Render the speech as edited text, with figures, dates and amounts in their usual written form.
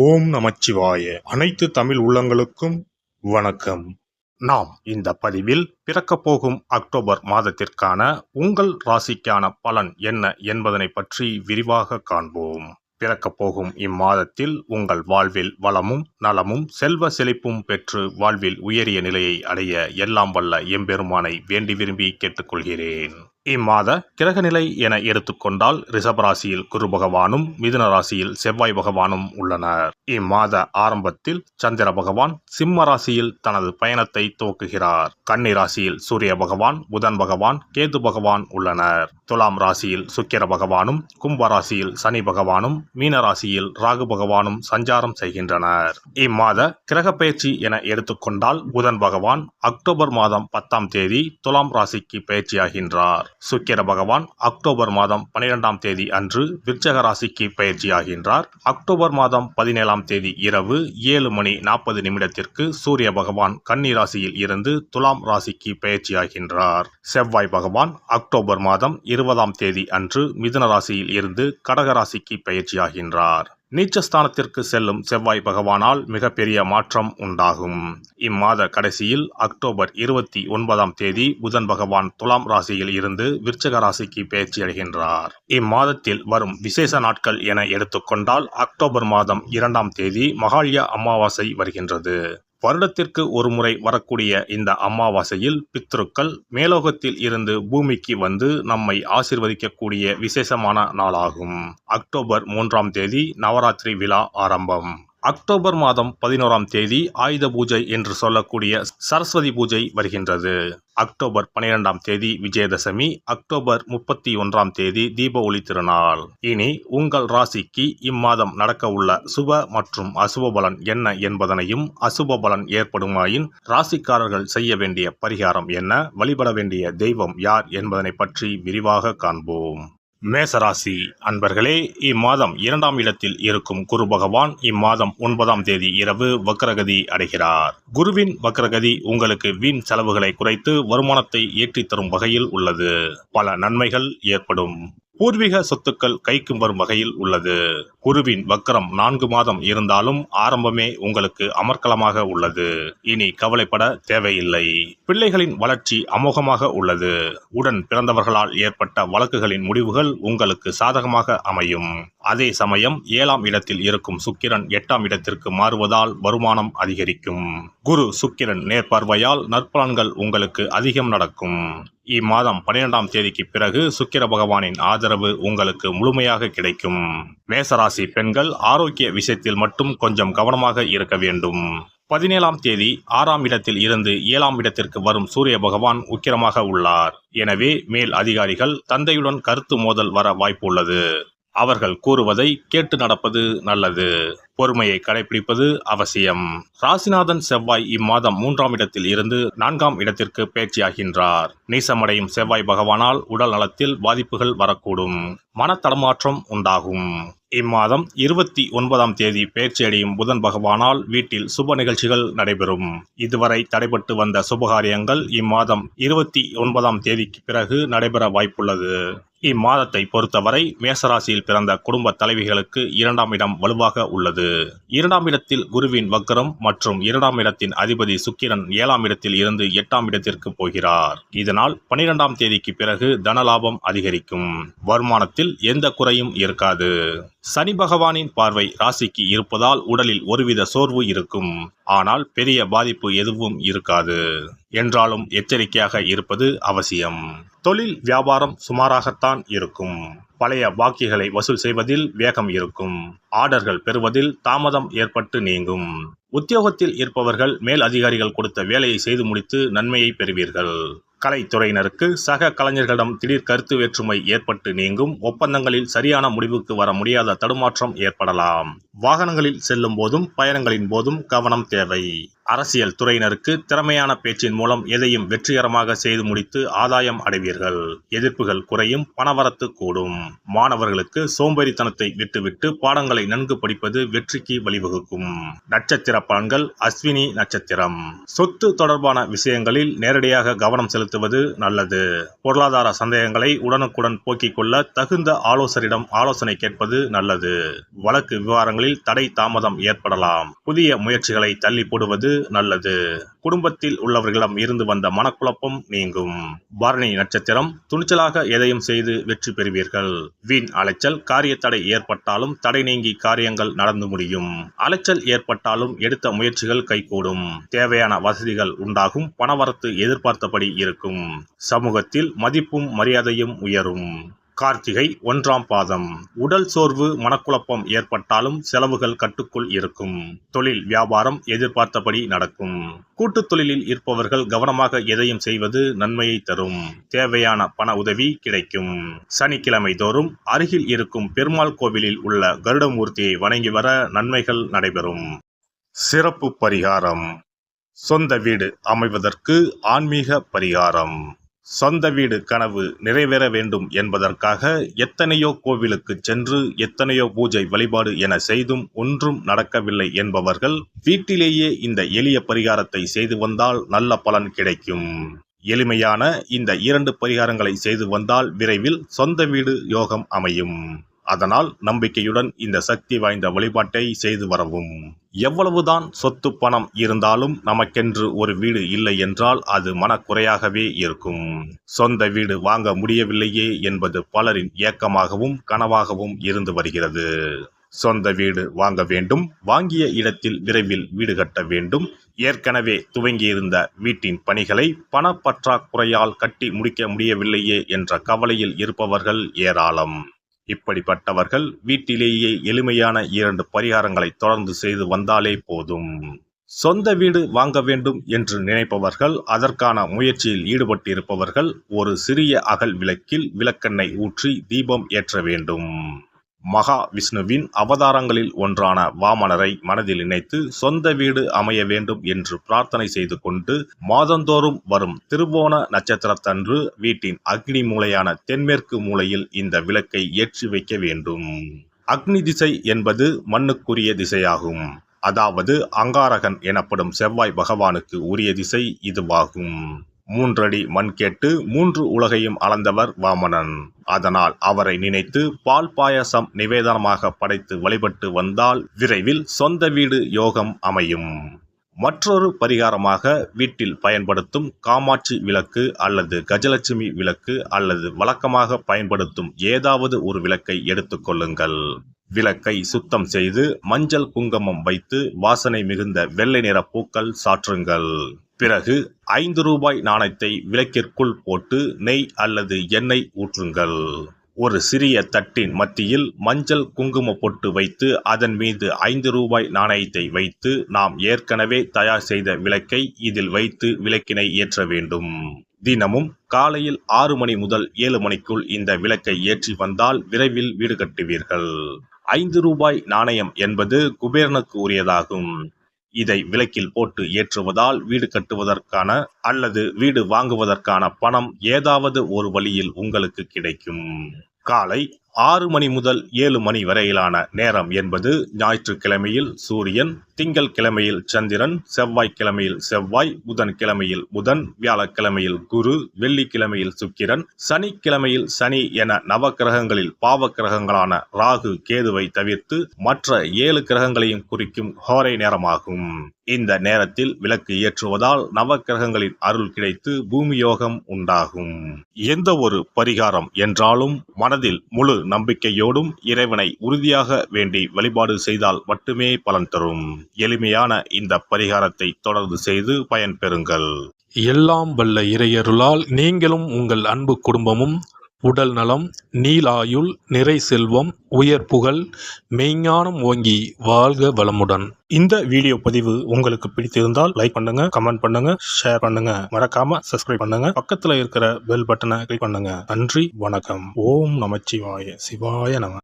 ஓம் நமச்சிவாய. அனைத்து தமிழ் உள்ளங்களுக்கும் வணக்கம். நாம் இந்த பதிவில் பிறக்கப் போகும் அக்டோபர் மாதத்திற்கான உங்கள் ராசிக்கான பலன் என்ன என்பதனை பற்றி விரிவாக காண்போம். பிறக்கப் போகும் இம்மாதத்தில் உங்கள் வாழ்வில் வளமும் நலமும் செல்வ செழிப்பும் பெற்று வாழ்வில் உயரிய நிலையை அடைய எல்லாம் வல்ல எம்பெருமானை வேண்டி விரும்பி கேட்டுக்கொள்கிறேன். இம்மாத கிரகநிலை என எடுத்துக்கொண்டால் ரிஷபராசியில் குரு பகவானும் மிதுன ராசியில் செவ்வாய் பகவானும் உள்ளனர். இம்மாத ஆரம்பத்தில் சந்திர பகவான் சிம்ம ராசியில் தனது பயணத்தை துவக்குகிறார். கன்னி ராசியில் சூரிய பகவான், புதன் பகவான், கேது பகவான் உள்ளனர். துலாம் ராசியில் சுக்கிர பகவானும், கும்ப ராசியில் சனி பகவானும், மீன ராசியில் ராகு பகவானும் சஞ்சாரம் செய்கின்றனர். இம்மாத கிரக பயிற்சி என எடுத்துக்கொண்டால் புதன் பகவான் அக்டோபர் மாதம் 10ஆம் தேதி துலாம் ராசிக்கு பயிற்சியாகின்றார். சுக்கிர பகவான் அக்டோபர் மாதம் 12ஆம் தேதி அன்று விருச்சக ராசிக்கு பயிற்சியாகின்றார். அக்டோபர் மாதம் 17ஆம் தேதி இரவு 7:40 சூரிய பகவான் கன்னி ராசியில் இருந்து துலாம் ராசிக்கு பயிற்சியாகின்றார். செவ்வாய் பகவான் அக்டோபர் மாதம் 20ஆம் தேதி அன்று மிதுன ராசியில் இருந்து கடக ராசிக்கு பயிற்சியாகின்றார். நீச்சஸ்தானத்திற்கு செல்லும் செவ்வாய் பகவானால் மிகப்பெரிய மாற்றம் உண்டாகும். இம்மாத கடைசியில் அக்டோபர் 29ஆம் தேதி புதன் பகவான் துலாம் ராசியில் இருந்து விருச்சக ராசிக்கு பயிற்சியடைகின்றார். இம்மாதத்தில் வரும் விசேஷ நாட்கள் என எடுத்துக்கொண்டால் அக்டோபர் மாதம் 2ஆம் தேதி மகாலய அமாவாசை வருகின்றது. வருடத்திற்கு ஒரு முறை வரக்கூடிய இந்த அமாவாசையில் பித்ருக்கள் மேலோகத்தில் இருந்து பூமிக்கு வந்து நம்மை ஆசீர்வதிக்கக்கூடிய விசேஷமான நாளாகும். அக்டோபர் 3ஆம் தேதி நவராத்திரி விழா ஆரம்பம். அக்டோபர் மாதம் 11ஆம் தேதி ஆயுத பூஜை என்று சொல்லக்கூடிய சரஸ்வதி பூஜை வருகின்றது. அக்டோபர் 12ஆம் தேதி விஜயதசமி, அக்டோபர் 31ஆம் தேதி தீப ஒளி திருநாள். இனி உங்கள் ராசிக்கு இம்மாதம் நடக்க உள்ள சுப மற்றும் அசுப பலன் என்ன என்பதனையும், அசுப பலன் ஏற்படுமாயின் ராசிக்காரர்கள் செய்ய வேண்டிய பரிகாரம் என்ன, வழிபட வேண்டிய தெய்வம் யார் என்பதனை பற்றி விரிவாக காண்போம். மேசராசி அன்பர்களே, இம்மாதம் 2ஆம் இடத்தில் இருக்கும் குரு பகவான் இம்மாதம் 9ஆம் தேதி இரவு வக்ரகதி அடைகிறார். குருவின் வக்ரகதி உங்களுக்கு வீண் செலவுகளை குறைத்து வருமானத்தை ஏற்றித் தரும் வகையில் உள்ளது. பல நன்மைகள் ஏற்படும். பூர்வீக சொத்துக்கள் கைக்கு வரும் வகையில் உள்ளது. குருவின் வக்ரம் 4 மாதம் இருந்தாலும் ஆரம்பமே உங்களுக்கு அமர்க்கலமாக உள்ளது. இனி கவலைப்பட தேவையில்லை. பிள்ளைகளின் வளர்ச்சி அமோகமாக உள்ளது. உடன் பிறந்தவர்களால் ஏற்பட்ட வழக்குகளின் முடிவுகள் உங்களுக்கு சாதகமாக அமையும். அதே சமயம் 7ஆம் இடத்தில் இருக்கும் சுக்கிரன் 8ஆம் இடத்திற்கு மாறுவதால் வருமானம் அதிகரிக்கும். குரு சுக்கிரன் நேர்பார்வையால் நற்பலன்கள் உங்களுக்கு அதிகம் நடக்கும். இம்மாதம் 12ஆம் தேதிக்கு பிறகு சுக்கிர பகவானின் ஆதரவு உங்களுக்கு முழுமையாக கிடைக்கும். மேசராசி பெண்கள் ஆரோக்கிய விஷயத்தில் மட்டும் கொஞ்சம் கவனமாக இருக்க வேண்டும். 17ஆம் தேதி 6ஆம் இடத்தில் இருந்து 7ஆம் இடத்திற்கு வரும் சூரிய பகவான் உக்கிரமாக உள்ளார். எனவே மேல் அதிகாரிகள் தந்தையுடன் கருத்து மோதல் வர வாய்ப்பு உள்ளது. அவர்கள் கூறுவதை கேட்டு நடப்பது நல்லது. பொறுமையை கடைபிடிப்பது அவசியம். ராசிநாதன் செவ்வாய் இம்மாதம் 3ஆம் இடத்தில் இருந்து 4ஆம் இடத்திற்கு பயிற்சியாகின்றார். நீசமடையும் செவ்வாய் பகவானால் உடல் நலத்தில் பாதிப்புகள் வரக்கூடும். மனத்தடமாற்றம் உண்டாகும். இம்மாதம் 29ஆம் தேதி பயிற்சியடையும் புதன் பகவானால் வீட்டில் சுப நிகழ்ச்சிகள் நடைபெறும். இதுவரை தடைபட்டு வந்த சுபகாரியங்கள் இம்மாதம் 29ஆம் தேதிக்கு பிறகு நடைபெற வாய்ப்புள்ளது. இம்மாதத்தை பொறுத்தவரை மேசராசியில் பிறந்த குடும்ப தலைவிகளுக்கு 2ஆம் இடம் வலுவாக உள்ளது. 2ஆம் இடத்தில் குருவின் வக்ரம் மற்றும் 2ஆம் இடத்தின் அதிபதி சுக்கிரன் 7ஆம் இடத்தில் இருந்து 8ஆம் இடத்திற்கு போகிறார். இதனால் 12ஆம் தேதிக்கு பிறகு தனலாபம் அதிகரிக்கும். வருமானத்தில் எந்த குறையும் இருக்காது. சனி பகவானின் பார்வை ராசிக்கு இருப்பதால் உடலில் ஒருவித சோர்வு இருக்கும். ஆனால் பெரிய பாதிப்பு எதுவும் இருக்காது. என்றாலும் எச்சரிக்கையாக இருப்பது அவசியம். தொழில் வியாபாரம் சுமாராகத்தான் இருக்கும். பழைய பாக்கிகளை வசூல் செய்வதில் வேகம் இருக்கும். ஆர்டர்கள் பெறுவதில் தாமதம் ஏற்பட்டு நீங்கும். உத்தியோகத்தில் இருப்பவர்கள் மேல் அதிகாரிகள் கொடுத்த வேலையை செய்து முடித்து நன்மையை பெறுவீர்கள். கலைத்துறையினருக்கு சக கலைஞர்களிடம் திடீர் கருத்து வேற்றுமை ஏற்பட்டு நீங்கும். ஒப்பந்தங்களில் சரியான முடிவுக்கு வர முடியாத தடுமாற்றம் ஏற்படலாம். வாகனங்களில் செல்லும் போதும் பயணங்களின் போதும் கவனம் தேவை. அரசியல் துறையினருக்கு திறமையான பேச்சின் மூலம் எதையும் வெற்றிகரமாக செய்து முடித்து ஆதாயம் அடைவீர்கள். எதிர்ப்புகள் குறையும், பணவரத்து கூடும். மாணவர்களுக்கு சோம்பேறித்தனத்தை விட்டுவிட்டு பாடங்களை நன்கு படிப்பது வெற்றிக்கு வழிவகுக்கும். நட்சத்திர பலன்கள். அஸ்வினி நட்சத்திரம். சொத்து தொடர்பான விஷயங்களில் நேரடியாக கவனம் செலுத்துவது நல்லது. பொருளாதார சந்தேகங்களை உடனுக்குடன் போக்கிக் கொள்ள தகுந்த ஆலோசகரிடம் ஆலோசனை கேட்பது நல்லது. வழக்கு விவகாரங்களில் தடை தாமதம் ஏற்படலாம். புதிய முயற்சிகளை தள்ளி போடுவது நல்லது. குடும்பத்தில் உள்ளவர்களிடம் இருந்து வந்த மனக்குழப்பம் நீங்கும். பரணி நட்சத்திரம். துணிச்சலாக எதையும் செய்து வெற்றி பெறுவீர்கள். வீண் அலைச்சல். காரிய தடை ஏற்பட்டாலும் தடை நீங்கி காரியங்கள் நடந்து முடியும். அலைச்சல் ஏற்பட்டாலும் எடுத்த முயற்சிகள் கைகூடும். தேவையான வசதிகள் உண்டாகும். பணவரத்து எதிர்பார்த்தபடி இருக்கும். சமூகத்தில் மதிப்பும் மரியாதையும் உயரும். கார்த்திகை 1ஆம் பாதம். உடல் சோர்வு, மனக்குழப்பம் ஏற்பட்டாலும் செலவுகள் கட்டுக்குள் இருக்கும். தொழில் வியாபாரம் எதிர்பார்த்தபடி நடக்கும். கூட்டுத் தொழிலில் இருப்பவர்கள் கவனமாக எதையும் செய்வது நன்மையை தரும். தேவையான பண உதவி கிடைக்கும். சனிக்கிழமை தோறும் அருகில் இருக்கும் பெருமாள் கோவிலில் உள்ள கருடமூர்த்தியை வணங்கி வர நன்மைகள் நடைபெறும். சிறப்பு பரிகாரம். சொந்த வீடு அமைவதற்கு ஆன்மீக பரிகாரம். சொந்த வீடு கனவு நிறைவேற வேண்டும் என்பதற்காக எத்தனையோ கோவிலுக்கு சென்று எத்தனையோ பூஜை வழிபாடு என செய்தும் ஒன்றும் நடக்கவில்லை என்பவர்கள் வீட்டிலேயே இந்த எளிய பரிகாரத்தை செய்து வந்தால் நல்ல பலன் கிடைக்கும். எளிமையான இந்த 2 பரிகாரங்களை செய்து வந்தால் விரைவில் சொந்த வீடு யோகம் அமையும். அதனால் நம்பிக்கையுடன் இந்த சக்தி வாய்ந்த வழிபாட்டை செய்து வரவும். எவ்வளவுதான் சொத்து பணம் இருந்தாலும் நமக்கென்று ஒரு வீடு இல்லை என்றால் அது மனக்குறையாகவே இருக்கும். சொந்த வீடு வாங்க முடியவில்லையே என்பது பலரின் ஏக்கமாகவும் கனவாகவும் இருந்து வருகிறது. சொந்த வீடு வாங்க வேண்டும். வாங்கிய இடத்தில் விரைவில் வீடு கட்ட வேண்டும். ஏற்கனவே துவங்கியிருந்த வீட்டின் பணிகளை பணப்பற்றாக்குறையால் கட்டி முடிக்க முடியவில்லையே என்ற கவலையில் இருப்பவர்கள் ஏராளம். இப்படிப்பட்டவர்கள் வீட்டிலேயே எளிமையான 2 பரிகாரங்களை தொடர்ந்து செய்து வந்தாலே போதும். சொந்த வீடு வாங்க வேண்டும் என்று நினைப்பவர்கள், அதற்கான முயற்சியில் ஈடுபட்டிருப்பவர்கள் ஒரு சிறிய அகல் விளக்கில் விளக்கெண்ணெய் ஊற்றி தீபம் ஏற்ற வேண்டும். மகா விஷ்ணுவின் அவதாரங்களில் ஒன்றான வாமனரை மனதில் நினைத்து சொந்த வீடு அமைய வேண்டும் என்று பிரார்த்தனை செய்து கொண்டு மாதந்தோறும் வரும் திருவோண நட்சத்திரத்தன்று வீட்டின் அக்னி மூலையான தென்மேற்கு மூலையில் இந்த விளக்கை ஏற்றி வைக்க வேண்டும். அக்னி திசை என்பது மண்ணுக்குரிய திசையாகும். அதாவது அங்காரகன் எனப்படும் செவ்வாய் பகவானுக்கு உரிய திசை இதுவாகும். 3 அடி மண் கேட்டு 3 உலகையும் அளந்தவர் வாமனன். அதனால் அவரை நினைத்து பால் பாயசம் நிவேதனமாக படைத்து வழிபட்டு வந்தால் விரைவில் சொந்த வீடு யோகம் அமையும். மற்றொரு பரிகாரமாக வீட்டில் பயன்படுத்தும் காமாட்சி விளக்கு அல்லது கஜலட்சுமி விளக்கு அல்லது வழக்கமாக பயன்படுத்தும் ஏதாவது ஒரு விளக்கை எடுத்துக்கொள்ளுங்கள். விளக்கை சுத்தம் செய்து மஞ்சள் குங்குமம் வைத்து வாசனை மிகுந்த வெள்ளை நிற பூக்கள் சாற்றுங்கள். பிறகு 5 ரூபாய் நாணயத்தை விளக்கிற்குள் போட்டு நெய் அல்லது எண்ணெய் ஊற்றுங்கள். ஒரு சிறிய தட்டின் மத்தியில் மஞ்சள் குங்கும பொட்டு வைத்து அதன் மீது 5 ரூபாய் நாணயத்தை வைத்து நாம் ஏற்கனவே தயார் செய்த விளக்கை இதில் வைத்து விளக்கினை ஏற்ற வேண்டும். தினமும் காலையில் 6 மணி முதல் 7 மணிக்குள் இந்த விளக்கை ஏற்றி வந்தால் விரைவில் வீடு கட்டுவீர்கள். 5 ரூபாய் நாணயம் என்பது குபேரனுக்கு உரியதாகும். இதை விளக்கில் போட்டு ஏற்றுவதால் வீடு கட்டுவதற்கான அல்லது வீடு வாங்குவதற்கான பணம் ஏதாவது ஒரு வழியில் உங்களுக்கு கிடைக்கும். காலை 6 மணி முதல் 7 மணி வரையிலான நேரம் என்பது ஞாயிற்றுக்கிழமையில் சூரியன், திங்கள் கிழமையில் சந்திரன், செவ்வாய்க்கிழமையில் செவ்வாய், புதன் கிழமையில் புதன், வியாழக்கிழமையில் குரு, வெள்ளிக்கிழமையில் சுக்கிரன், சனிக்கிழமையில் சனி என நவக்கிரகங்களில் பாவ கிரகங்களான ராகு, கேதுவை தவிர்த்து மற்ற 7 கிரகங்களையும் குறிக்கும் ஹோரை நேரமாகும். இந்த நேரத்தில் விளக்கு ஏற்றுவதால் நவக்கிரகங்களின் அருள் கிடைத்து பூமி யோகம் உண்டாகும். எந்த ஒரு பரிகாரம் என்றாலும் மனதில் முழு நம்பிக்கையோடும் இறைவனை உறுதியாக வேண்டி வழிபாடு செய்தால் மட்டுமே பலன் தரும். எளிமையான இந்த பரிகாரத்தை தொடர்ந்து செய்து பயன் பெறுங்கள். எல்லாம் வல்ல இறையருளால் நீங்களும் உங்கள் அன்பு குடும்பமும் உடல் நலம், நீலாயுள், நிறை செல்வம், உயர் புகழ், மெய்ஞானம் ஓங்கி வாழ்க வளமுடன். இந்த வீடியோ பதிவு உங்களுக்கு பிடித்திருந்தால் லைக் பண்ணுங்க, கமெண்ட் பண்ணுங்க, ஷேர் பண்ணுங்க, மறக்காம சப்ஸ்கிரைப் பண்ணுங்க, பக்கத்துல இருக்கிற பெல் பட்டனை கிளிக் பண்ணுங்க. நன்றி, வணக்கம். ஓம் நமச்சிவாய. சிவாய நம.